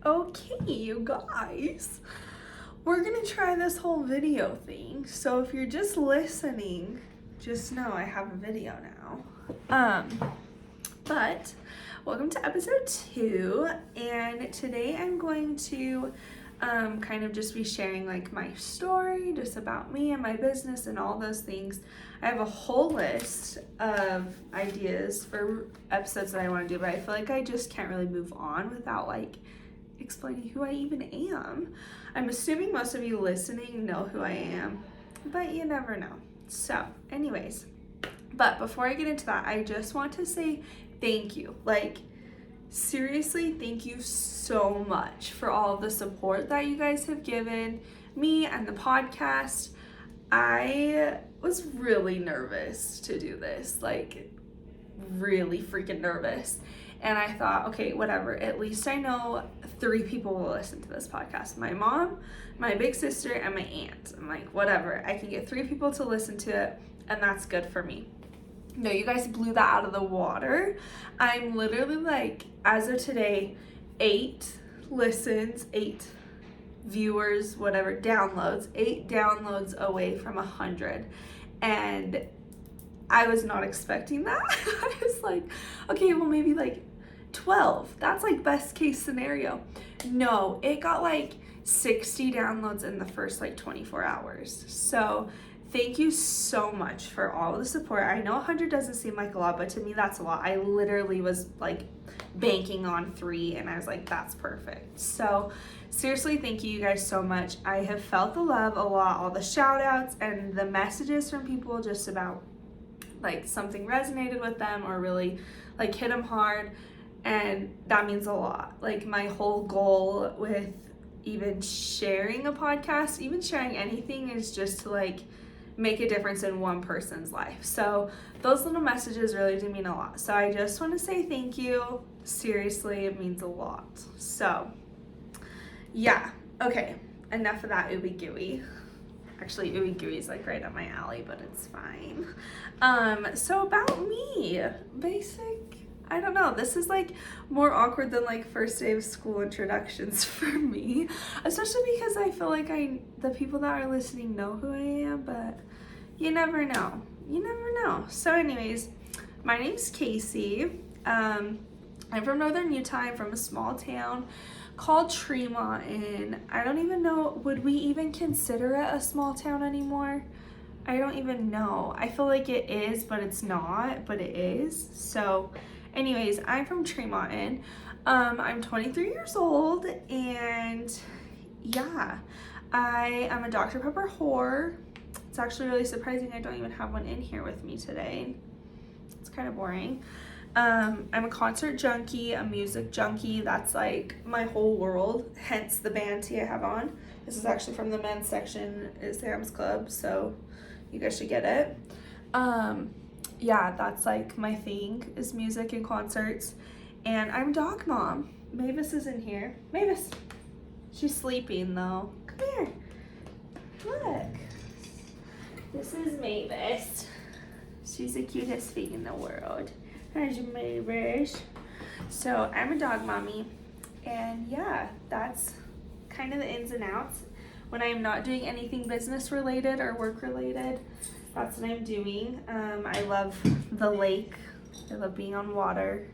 Okay, you guys, we're gonna try this whole video thing. So if you're just listening, just know I have a video now. But welcome to episode 2, and today I'm going to kind of just be sharing like my story, just about me and my business and all those things. I have a whole list of ideas for episodes that I want to do, but I feel like I just can't really move on without like explaining who I even am. I'm assuming most of you listening know who I am, but you never know. So anyways, but before I get into that, I just want to say thank you. Like, seriously, thank you so much for all of the support that you guys have given me and the podcast. I was really nervous to do this, like really freaking nervous. And I thought, okay, whatever, at least I know 3 people will listen to this podcast. My mom, my big sister, and my aunt. I'm like, whatever, I can get 3 people to listen to it, and that's good for me. No, you guys blew that out of the water. I'm literally like, as of today, 8 listens, 8 viewers, whatever, downloads, 8 downloads away from 100. And I was not expecting that. I was like, okay, well maybe like 12. That's like best case scenario. No, it got like 60 downloads in the first like 24 hours. So thank you so much for all of the support. I know 100 doesn't seem like a lot, but to me that's a lot. I literally was like banking on 3, and I was like, that's perfect. So seriously, thank you guys so much. I have felt the love a lot, all the shout outs and the messages from people just about like something resonated with them or really like hit them hard, and that means a lot. Like my whole goal with even sharing a podcast, even sharing anything, is just to like make a difference in one person's life. So those little messages really do mean a lot. So I just want to say thank you. Seriously, it means a lot. So yeah, okay, enough of that ooey gooey. Actually, ooey gooey is like right up my alley, but it's fine. So about me, basic, I don't know, this is like more awkward than like first day of school introductions for me, especially because I feel like the people that are listening know who I am, but you never know. You never know. So anyways, my name's Casey. I'm from Northern Utah. I'm from a small town called Tremont, and I don't even know, would we even consider it a small town anymore? I don't even know. I feel like it is, but it's not, but it is. So anyways, I'm from Tremont. I'm 23 years old, and yeah, I am a Dr. Pepper whore. It's actually really surprising I don't even have one in here with me today. It's kind of boring. I'm a concert junkie, a music junkie. That's like my whole world, hence the band tee I have on. This is actually from the men's section at Sam's Club, so you guys should get it. Yeah, that's like my thing, is music and concerts. And I'm dog mom. Mavis is in here. Mavis, she's sleeping though. Come here. Look. This is Mavis. She's the cutest thing in the world. There's Mavis. So I'm a dog mommy, and yeah, that's kind of the ins and outs. When I'm not doing anything business related or work related, that's what I'm doing. I love the lake. I love being on water.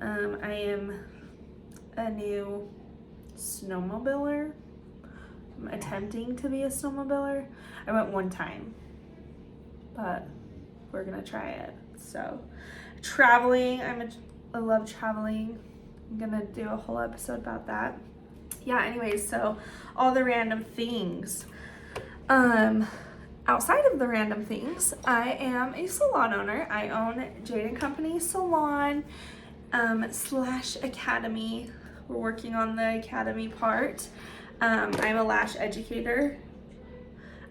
I am a new snowmobiler. I'm attempting to be a snowmobiler. I went one time, but we're gonna try it. So traveling, I love traveling. I'm gonna do a whole episode about that. Yeah, anyways, so all the random things. Outside of the random things, I am a salon owner. I own Jade & Company Salon / Academy. We're working on the academy part. I'm a lash educator.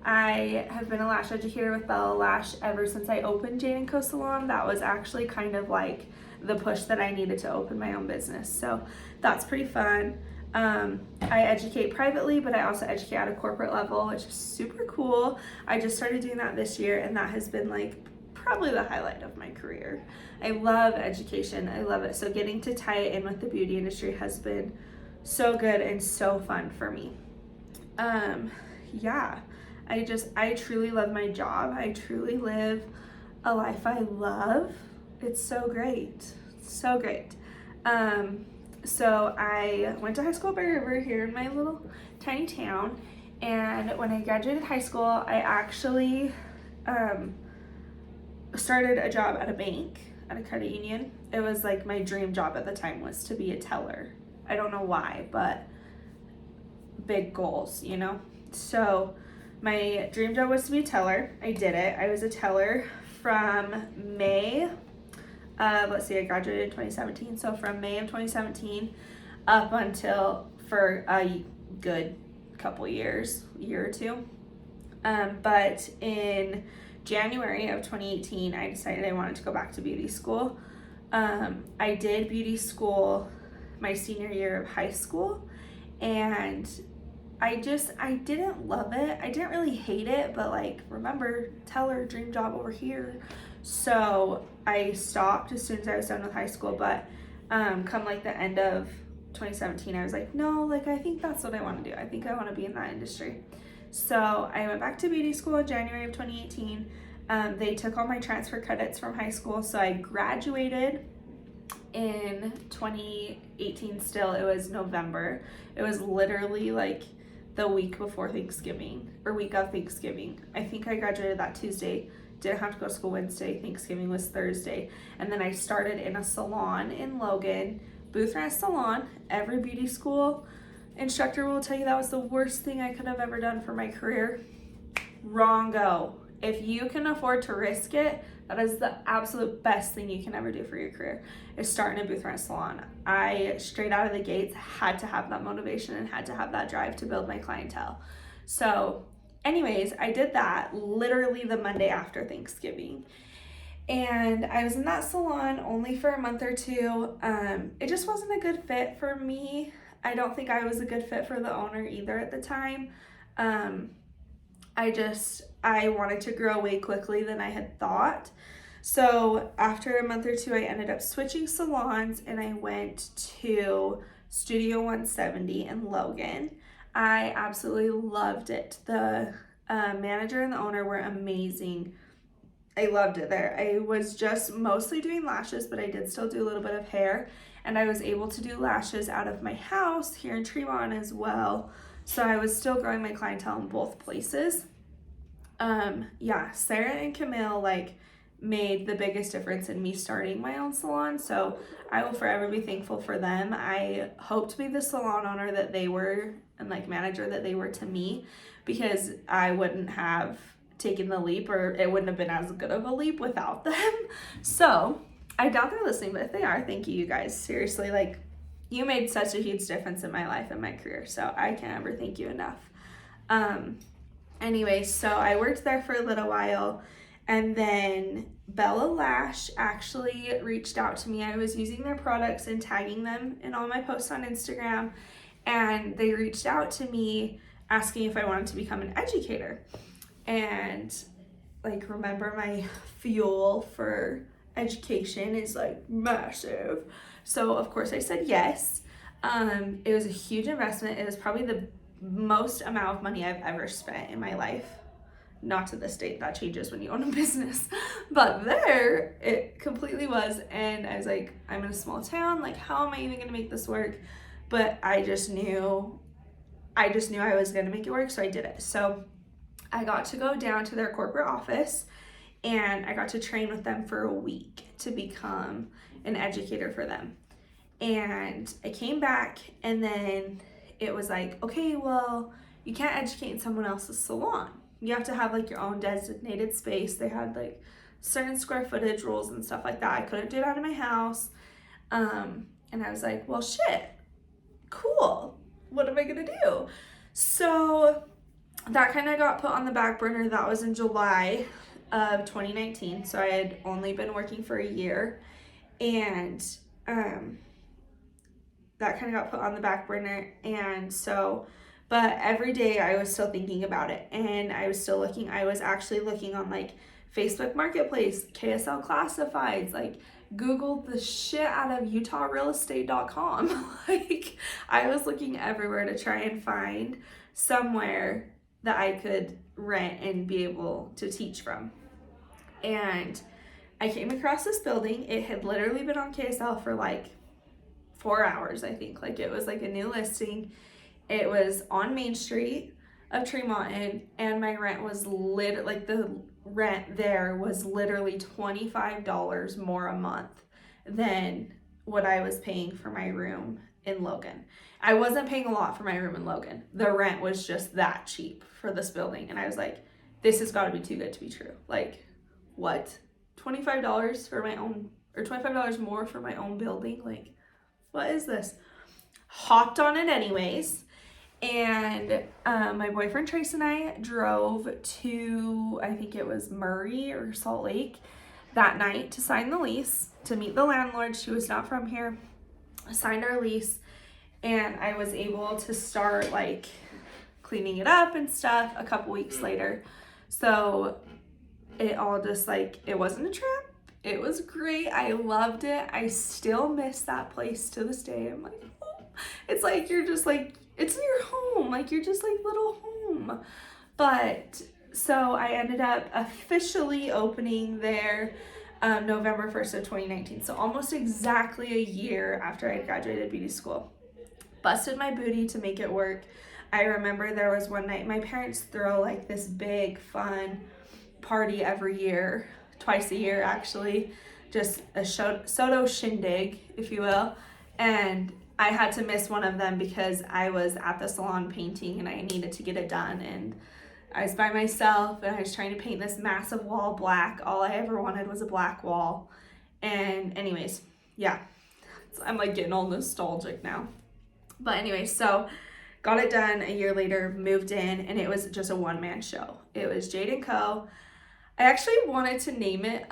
I have been a lash educator with Bella Lash ever since I opened Jade & Co Salon. That was actually kind of like the push that I needed to open my own business. So that's pretty fun. I educate privately, but I also educate at a corporate level, which is super cool. I just started doing that this year, and that has been like probably the highlight of my career. I love education. I love it. So getting to tie it in with the beauty industry has been so good and so fun for me. Yeah, I truly love my job. I truly live a life I love. It's so great. So great. So I went to high school at Bear River here in my little tiny town. And when I graduated high school, I actually started a job at a bank, at a credit union. It was like my dream job at the time was to be a teller. I don't know why, but big goals, you know? So my dream job was to be a teller. I did it. I was a teller from May, let's see, I graduated in 2017. So from May of 2017 up until for a good couple years, year or two. But in January of 2018, I decided I wanted to go back to beauty school. I did beauty school my senior year of high school, and I didn't love it. I didn't really hate it, but like, remember, teller, dream job over here. So I stopped as soon as I was done with high school, but come like the end of 2017, I was like, no, like, I think that's what I want to do. I think I want to be in that industry. So I went back to beauty school in January of 2018. They took all my transfer credits from high school, so I graduated in 2018 still. It was November. It was literally like the week before Thanksgiving, or week of Thanksgiving. I think I graduated that Tuesday. Didn't have to go to school Wednesday. Thanksgiving was Thursday. And then I started in a salon in Logan, booth rent salon. Every beauty school instructor will tell you that was the worst thing I could have ever done for my career. Wrong-o. If you can afford to risk it, that is the absolute best thing you can ever do for your career, is start in a booth rent salon. I, straight out of the gates, had to have that motivation and had to have that drive to build my clientele. So anyways, I did that literally the Monday after Thanksgiving. And I was in that salon only for a month or two. It just wasn't a good fit for me. I don't think I was a good fit for the owner either at the time. I wanted to grow way quickly than I had thought. So after a month or two, I ended up switching salons and I went to Studio 170 in Logan. I absolutely loved it. The manager and the owner were amazing. I loved it there. I was just mostly doing lashes, but I did still do a little bit of hair, and I was able to do lashes out of my house here in Tremont as well. So I was still growing my clientele in both places. Yeah, Sarah and Camille like made the biggest difference in me starting my own salon. So I will forever be thankful for them. I hope to be the salon owner that they were and like manager that they were to me, because I wouldn't have taken the leap, or it wouldn't have been as good of a leap without them. So I doubt they're listening, but if they are, thank you guys. Seriously, like, you made such a huge difference in my life and my career, so I can't ever thank you enough. Anyways, so I worked there for a little while, and then Bella Lash actually reached out to me. I was using their products and tagging them in all my posts on Instagram, and they reached out to me asking if I wanted to become an educator. And like, remember, my fuel for education is like massive. So of course I said yes. It was a huge investment. It was probably the most amount of money I've ever spent in my life. Not to this date, that changes when you own a business, but there it completely was. And I was like, I'm in a small town, like, how am I even gonna make this work? But I just knew I was gonna make it work, so I did it. So I got to go down to their corporate office, and I got to train with them for a week to become an educator for them. And I came back, and then it was like, okay, well, you can't educate in someone else's salon. You have to have like your own designated space. They had like certain square footage rules and stuff like that. I couldn't do it out of my house. And I was like, well, shit, cool. What am I gonna do? So that kind of got put on the back burner. That was in July of 2019. So I had only been working for a year, and that kind of got put on the back burner. And so, but every day I was still thinking about it, and I was still looking. I was actually looking on like Facebook Marketplace, KSL Classifieds, like Googled the shit out of utahrealestate.com. Like, I was looking everywhere to try and find somewhere that I could rent and be able to teach from. And I came across this building. It had literally been on KSL for like 4 hours, I think. Like, it was like a new listing. It was on Main Street of Tremont, and my rent was the rent there was literally $25 more a month than what I was paying for my room in Logan. I wasn't paying a lot for my room in Logan. The rent was just that cheap for this building. And I was like, this has got to be too good to be true. Like, what? $25 for my own, or $25 more for my own building? Like, what is this? Hopped on it anyways. And my boyfriend Trace and I drove to, I think it was Murray or Salt Lake that night to sign the lease, to meet the landlord. She was not from here. I signed our lease, and I was able to start like cleaning it up and stuff a couple weeks later. So it all just like, it wasn't a trip. It was great. I loved it. I still miss that place to this day. I'm like, oh. It's like, you're just like, it's your home. Like, you're just like little home. But so I ended up officially opening there November 1st of 2019. So almost exactly a year after I graduated beauty school. Busted my booty to make it work. I remember there was one night, my parents throw like this big fun party every year, twice a year actually, just a Soto shindig, if you will. And I had to miss one of them because I was at the salon painting and I needed to get it done. And I was by myself and I was trying to paint this massive wall black. All I ever wanted was a black wall. And anyways, yeah, I'm like getting all nostalgic now. But anyways, so got it done a year later, moved in, and it was just a one-man show. It was Jade & Co. I actually wanted to name it,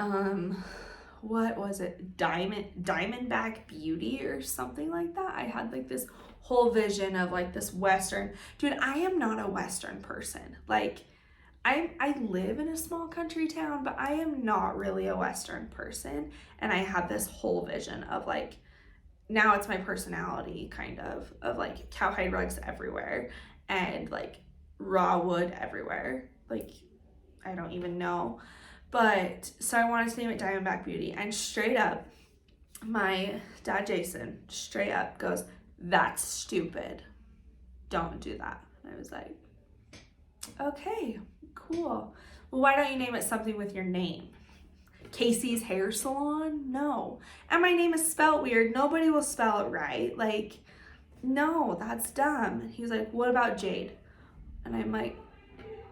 what was it? Diamondback Beauty or something like that. I had like this whole vision of like this Western. Dude, I am not a Western person. Like, I live in a small country town, but I am not really a Western person. And I had this whole vision of like, now it's my personality kind of like cowhide rugs everywhere and like raw wood everywhere. Like, I don't even know. But so I wanted to name it Diamondback Beauty, and straight up, my dad, Jason, straight up goes, "That's stupid. Don't do that." And I was like, okay, cool. Well, why don't you name it something with your name? Casey's Hair Salon? No. And my name is spelled weird. Nobody will spell it right. Like, no, that's dumb. He was like, what about Jade? And I'm like,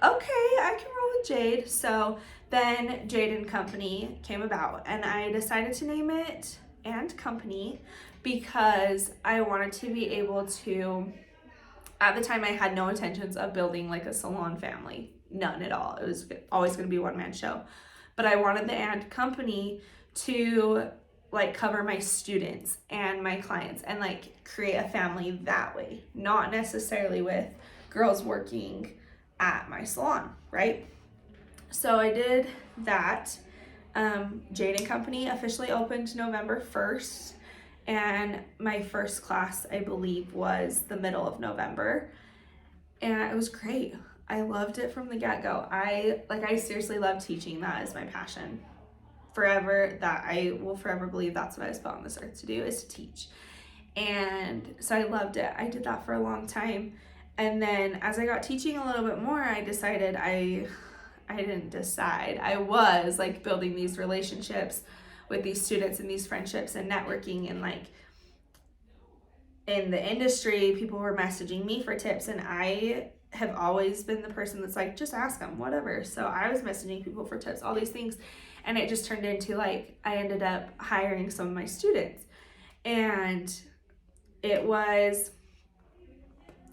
okay, I can roll with Jade. So then Jade & Company came about, and I decided to name it & Company because I wanted to be able to, at the time I had no intentions of building like a salon family, none at all. It was always going to be a one-man show. But I wanted the & Company to like cover my students and my clients and like create a family that way, not necessarily with girls working at my salon, right? So I did that. Jade & Company officially opened November 1st, and my first class, I believe, was the middle of November, and it was great. I loved it from the get-go. I seriously love teaching. That is my passion forever. That I will forever believe that's what I was put on this earth to do, is to teach. And so I loved it. I did that for a long time. And then as I got teaching a little bit more, I decided I didn't decide. I was like building these relationships with these students and these friendships and networking, and like in the industry, people were messaging me for tips, and I have always been the person that's like, just ask them, whatever. So I was messaging people for tips, all these things, and it just turned into like, I ended up hiring some of my students, and it was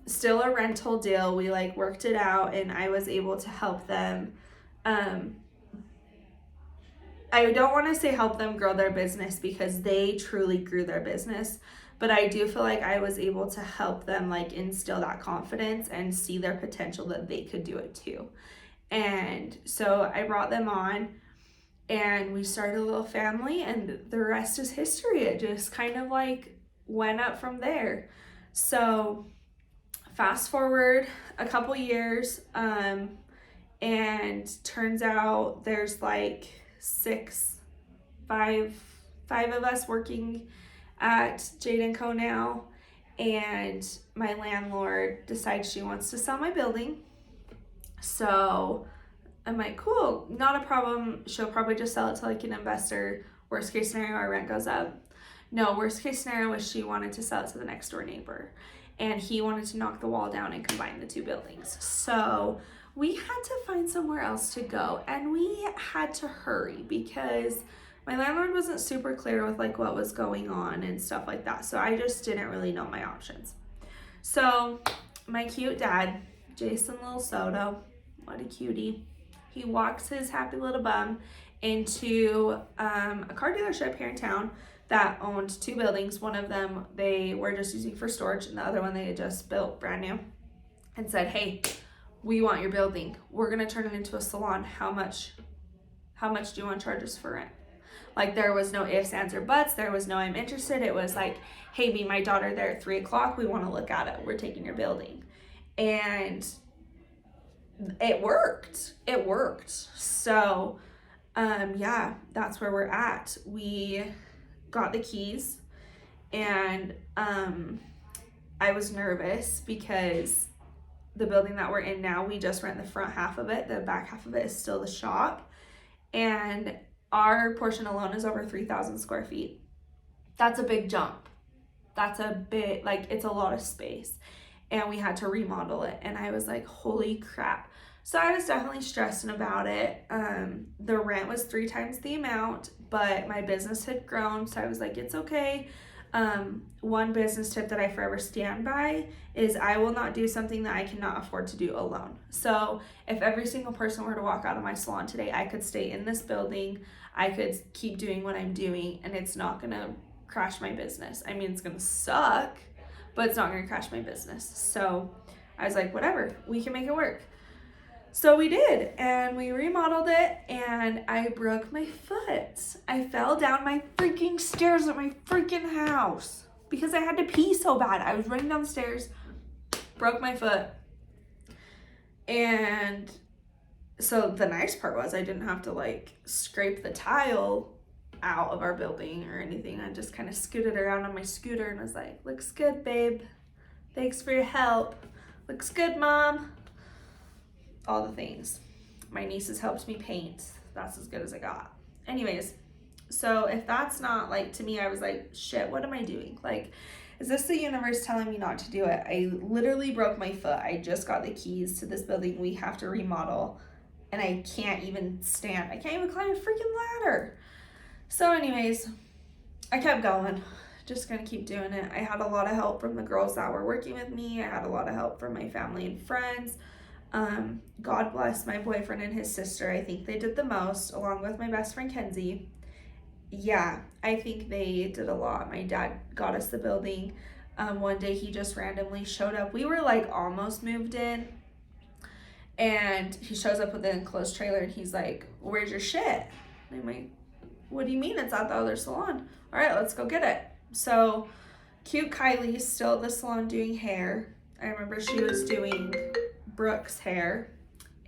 still a rental deal. We like worked it out, and I was able to help them. I don't want to say help them grow their business, because they truly grew their business, but I do feel like I was able to help them like instill that confidence and see their potential that they could do it too. And so I brought them on, and we started a little family, and the rest is history. It just kind of like went up from there. So fast forward a couple years, and turns out there's like five of us working at Jade & Co now, and my landlord decides she wants to sell my building. So I'm like, cool, not a problem. She'll probably just sell it to like an investor. Worst case scenario, our rent goes up. No, worst case scenario was she wanted to sell it to the next door neighbor, and he wanted to knock the wall down and combine the two buildings. So we had to find somewhere else to go, and we had to hurry because my landlord wasn't super clear with like what was going on and stuff like that. So I just didn't really know my options. So my cute dad, Jason Little Soto, what a cutie, he walks his happy little bum into a car dealership here in town that owned two buildings. One of them they were just using for storage, and the other one they had just built brand new, and said, hey, we want your building. We're gonna turn it into a salon. How much do you want to charge us for rent? Like, there was no ifs, ands, or buts. There was no I'm interested. It was like, hey, meet my daughter there at 3 o'clock. We want to look at it. We're taking your building. And it worked. It worked. So, yeah, that's where we're at. We got the keys, and I was nervous because the building that we're in now, we just rent the front half of it. The back half of it is still the shop. And our portion alone is over 3,000 square feet. That's a big jump. That's a bit, like, it's a lot of space. And we had to remodel it. And I was like, holy crap. So I was definitely stressing about it. The rent was 3 times the amount, but my business had grown. So I was like, it's okay. One business tip that I forever stand by is I will not do something that I cannot afford to do alone. So if every single person were to walk out of my salon today, I could stay in this building, I could keep doing what I'm doing, and it's not gonna crash my business. I mean, it's gonna suck, but it's not gonna crash my business. So I was like, whatever, we can make it work. So we did, and we remodeled it, and I broke my foot. I fell down my freaking stairs at my freaking house because I had to pee so bad. I was running down the stairs, broke my foot. And so the nice part was I didn't have to like scrape the tile out of our building or anything. I just kind of scooted around on my scooter and was like, looks good, babe. Thanks for your help. Looks good, Mom. All the things. My nieces helped me paint. That's as good as I got. Anyways, so if that's not, like, to me, I was like, shit, what am I doing? Like, is this the universe telling me not to do it? I literally broke my foot. I just got the keys to this building we have to remodel, and I can't even stand. I can't even climb a freaking ladder. So anyways, I kept going. Just gonna keep doing it. I had a lot of help from the girls that were working with me. I had a lot of help from my family and friends. God bless my boyfriend and his sister. I think they did the most, along with my best friend Kenzie. Yeah, I think they did a lot. My dad got us the building. One day he just randomly showed up. We were like almost moved in, and he shows up with an enclosed trailer, and he's like, where's your shit? And I'm like, what do you mean? It's at the other salon. All right, let's go get it. So cute Kylie's still at the salon doing hair. I remember she was doing Brooke's hair,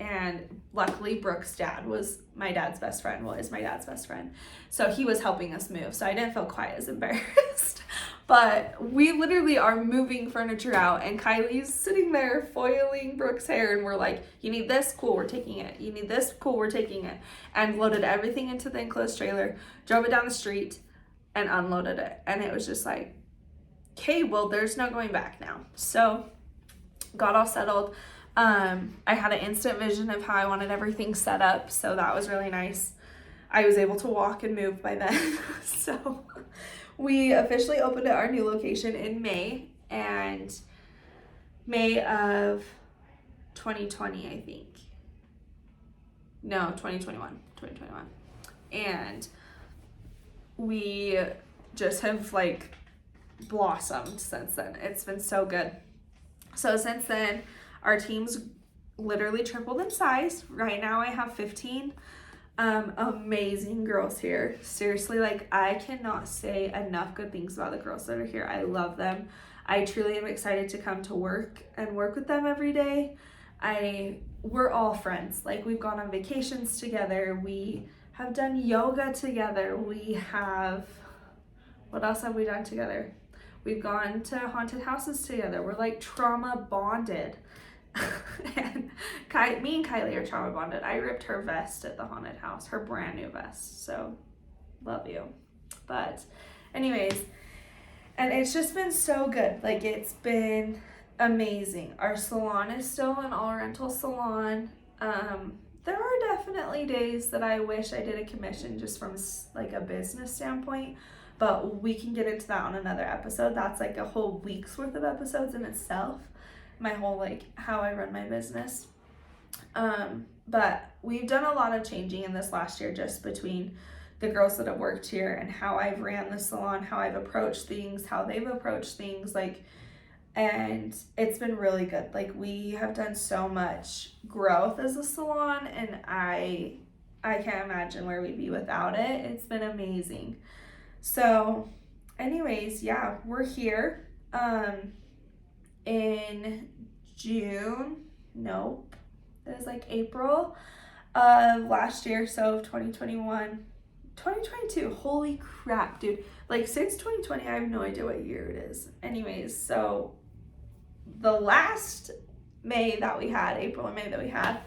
and luckily Brooke's dad was my dad's best friend. So he was helping us move, so I didn't feel quite as embarrassed. But we literally are moving furniture out, and Kylie's sitting there foiling Brooke's hair, and we're like, you need this? Cool, we're taking it. You need this? Cool, we're taking it. And loaded everything into the enclosed trailer, drove it down the street, and unloaded it. And it was just like, okay, well, there's no going back now. So got all settled. I had an instant vision of how I wanted everything set up, so that was really nice. I was able to walk and move by then. So we officially opened at our new location in May of 2020, I think. No, 2021. And we just have like blossomed since then. It's been so good. So since then, our team's literally tripled in size. Right now I have 15 Amazing girls here. Seriously, like I cannot say enough good things about the girls that are here. I love them. I truly am excited to come to work and work with them every day. We're all friends. Like we've gone on vacations together. We have done yoga together. What else have we done together? We've gone to haunted houses together. We're like trauma bonded. And me and Kylie are trauma bonded. I ripped her vest at the haunted house, her brand new vest. So love you. But anyways, and it's just been so good. Like it's been amazing. Our salon is still an all rental salon. There are definitely days that I wish I did a commission just from like a business standpoint, but we can get into that on another episode. That's like a whole week's worth of episodes in itself. My whole like how I run my business. But we've done a lot of changing in this last year just between the girls that have worked here and how I've ran the salon, how I've approached things, how they've approached things, like, and it's been really good. Like we have done so much growth as a salon, and I can't imagine where we'd be without it. It's been amazing. So anyways, yeah, we're here in June. Nope, it was like April of last year, so of 2022. Holy crap, dude. Like since 2020, I have no idea what year it is. Anyways, so the last April and May that we had,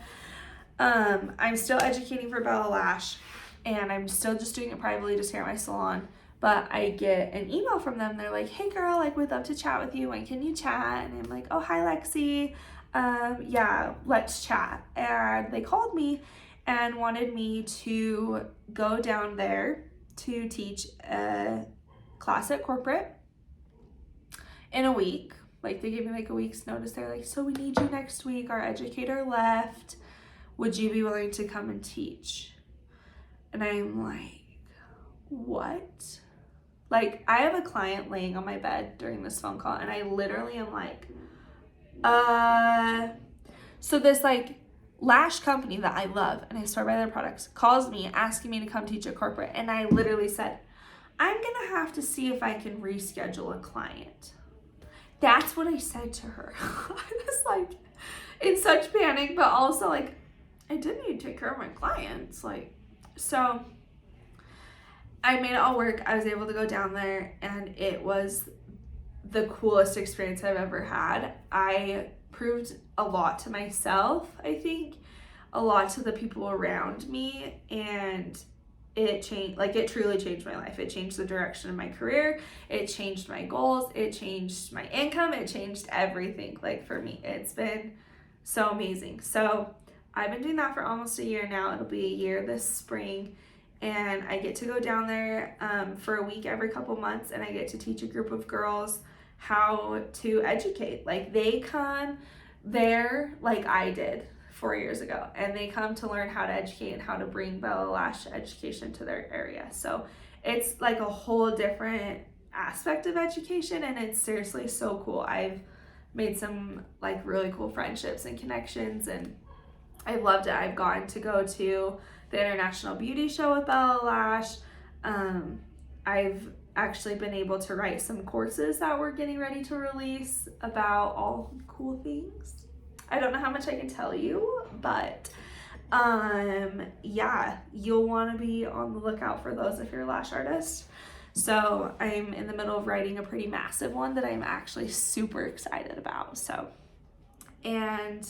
I'm still educating for Bella Lash, and I'm still just doing it privately just here at my salon. But I get an email from them. They're like, hey girl, like we'd love to chat with you. When can you chat? And I'm like, oh, hi Lexi. Yeah, let's chat. And they called me and wanted me to go down there to teach a class at corporate in a week. Like they gave me like a week's notice. They're like, so we need you next week. Our educator left. Would you be willing to come and teach? And I'm like, what? Like I have a client laying on my bed during this phone call, and I literally am like, so this like lash company that I love and I swear by their products calls me asking me to come teach at corporate, and I literally said, I'm gonna have to see if I can reschedule a client. That's what I said to her. I was like in such panic, but also like I did need to take care of my clients. Like, so I made it all work. I was able to go down there, and it was the coolest experience I've ever had. I proved a lot to myself, I think, a lot to the people around me, and it changed, like it truly changed my life. It changed the direction of my career. It changed my goals. It changed my income. It changed everything. Like for me, it's been so amazing. So I've been doing that for almost a year now. It'll be a year this spring. And I get to go down there for a week every couple months, and I get to teach a group of girls how to educate. Like they come there like I did 4 years ago, and they come to learn how to educate and how to bring Bella Lash education to their area. So it's like a whole different aspect of education, and it's seriously so cool. I've made some like really cool friendships and connections, and I loved it. I've gotten to go to the International Beauty Show with Bella Lash. I've actually been able to write some courses that we're getting ready to release about all cool things. I don't know how much I can tell you, but yeah, you'll want to be on the lookout for those if you're a lash artist. So I'm in the middle of writing a pretty massive one that I'm actually super excited about. So, and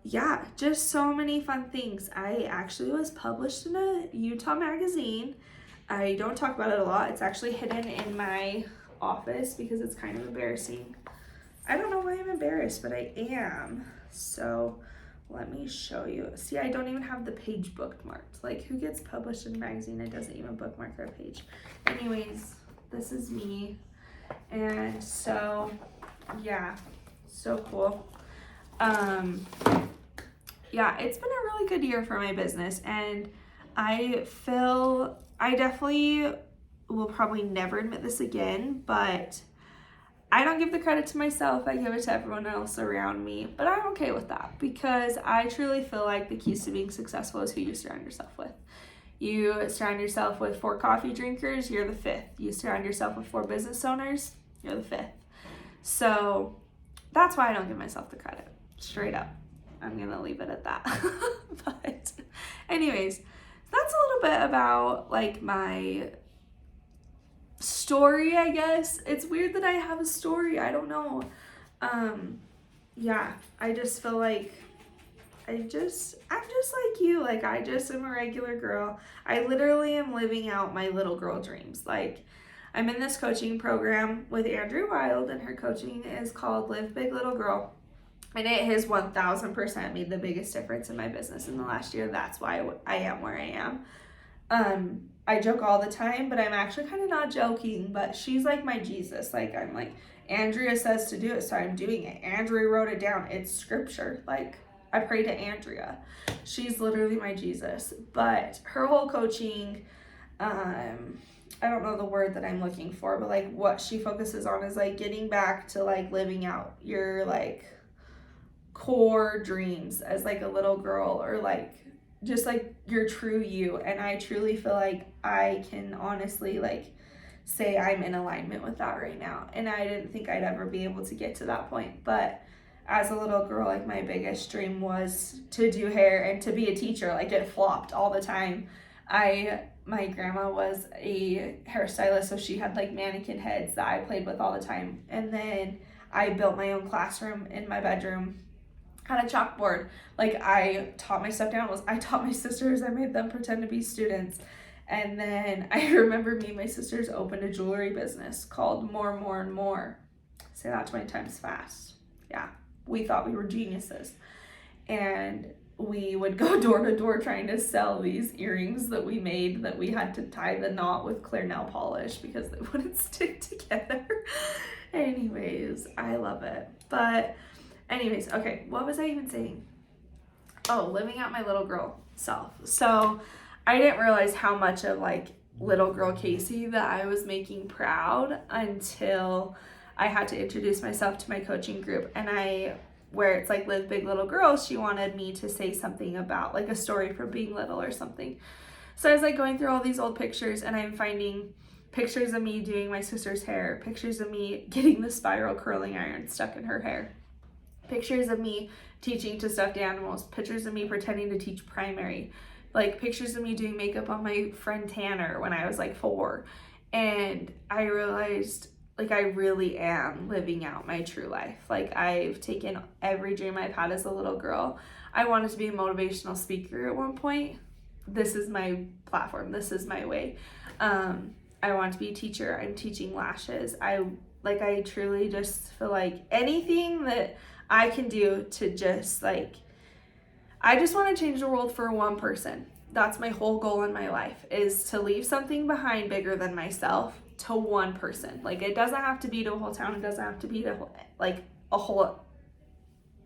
yeah, just so many fun things. I actually was published in a Utah magazine. I don't talk about it a lot. It's actually hidden in my office because it's kind of embarrassing. I don't know why I'm embarrassed, but I am. So let me show you. See, I don't even have the page bookmarked. Like, who gets published in a magazine and doesn't even bookmark their page? Anyways, this is me. And so, yeah, so cool. Yeah, it's been a really good year for my business, and I definitely will probably never admit this again, but I don't give the credit to myself, I give it to everyone else around me, but I'm okay with that because I truly feel like the keys to being successful is who you surround yourself with. You surround yourself with 4 coffee drinkers, you're the 5th. You surround yourself with 4 business owners, you're the 5th. So that's why I don't give myself the credit, straight up. I'm gonna leave it at that. But anyways, that's a little bit about like my story, I guess. It's weird that I have a story, I don't know. Yeah, I just feel like I'm just like you. Like, I just am a regular girl. I literally am living out my little girl dreams. Like, I'm in this coaching program with Andrew Wild, and her coaching is called Live Big Little Girl. And it has 1000% made the biggest difference in my business in the last year. That's why I am where I am. I joke all the time, but I'm actually kind of not joking, but she's like my Jesus. Like, I'm like, Andrea says to do it, so I'm doing it. Andrea wrote it down. It's scripture. Like, I pray to Andrea. She's literally my Jesus. But her whole coaching, I don't know the word that I'm looking for, but like what she focuses on is like getting back to like living out your like core dreams as like a little girl, or like just like your true you. And I truly feel like I can honestly like say I'm in alignment with that right now. And I didn't think I'd ever be able to get to that point, but as a little girl, like my biggest dream was to do hair and to be a teacher. Like, it flopped all the time. My grandma was a hairstylist, so she had like mannequin heads that I played with all the time. And then I built my own classroom in my bedroom, had a chalkboard. Like, I taught my stuff down. I taught my sisters, I made them pretend to be students. And then I remember me and my sisters opened a jewelry business called More, More, and More. Say that 20 times fast. Yeah. We thought we were geniuses, and we would go door to door trying to sell these earrings that we made that we had to tie the knot with clear nail polish because they wouldn't stick together. Anyways, I love it. But anyways, okay, what was I even saying? Oh, living out my little girl self. So I didn't realize how much of like little girl Casey that I was making proud until I had to introduce myself to my coaching group, and where it's like Live Big Little Girl, she wanted me to say something about like a story from being little or something. So I was like going through all these old pictures, and I'm finding pictures of me doing my sister's hair, pictures of me getting the spiral curling iron stuck in her hair, pictures of me teaching to stuffed animals, pictures of me pretending to teach primary, like pictures of me doing makeup on my friend Tanner when I was like 4. And I realized, like, I really am living out my true life. Like, I've taken every dream I've had as a little girl. I wanted to be a motivational speaker at one point. This is my platform. This is my way. I want to be a teacher. I'm teaching lashes. I truly just feel like anything that I can do to just like, I just want to change the world for one person. That's my whole goal in my life, is to leave something behind bigger than myself to one person. Like, it doesn't have to be to a whole town. It doesn't have to be to like a whole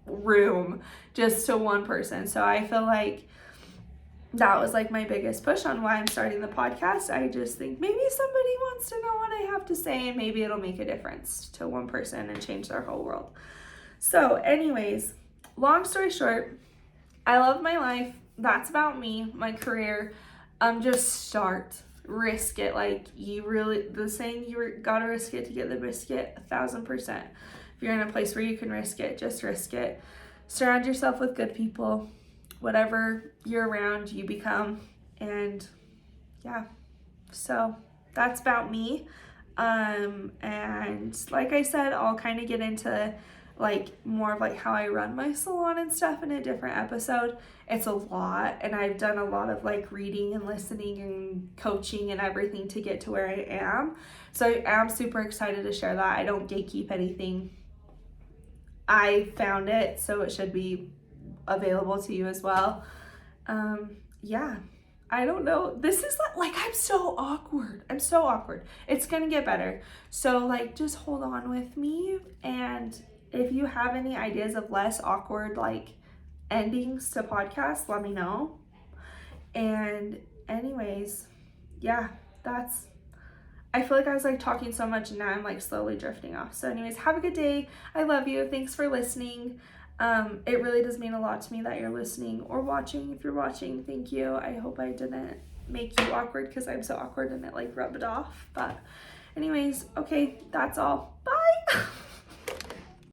room, just to one person. So I feel like that was like my biggest push on why I'm starting the podcast. I just think maybe somebody wants to know what I have to say, and maybe it'll make a difference to one person and change their whole world. So anyways, long story short, I love my life. That's about me, my career. Just start, risk it. Like, the saying, you gotta risk it to get the biscuit, 1000%. If you're in a place where you can risk it, just risk it. Surround yourself with good people. Whatever you're around, you become. And yeah, so that's about me. And like I said, I'll kind of get into like more of like how I run my salon and stuff in a different episode. It's a lot, and I've done a lot of like reading and listening and coaching and everything to get to where I am. So I am super excited to share that. I don't gatekeep anything. I found it, so it should be available to you as well. Yeah, I don't know. This is like I'm so awkward. It's gonna get better. So like, just hold on with me, and if you have any ideas of less awkward like endings to podcasts, let me know. And anyways, yeah, I feel like I was like talking so much and now I'm like slowly drifting off. So anyways, have a good day. I love you. Thanks for listening. It really does mean a lot to me that you're listening or watching. If you're watching, thank you. I hope I didn't make you awkward because I'm so awkward and it like rubbed off. But anyways, okay, that's all. Bye.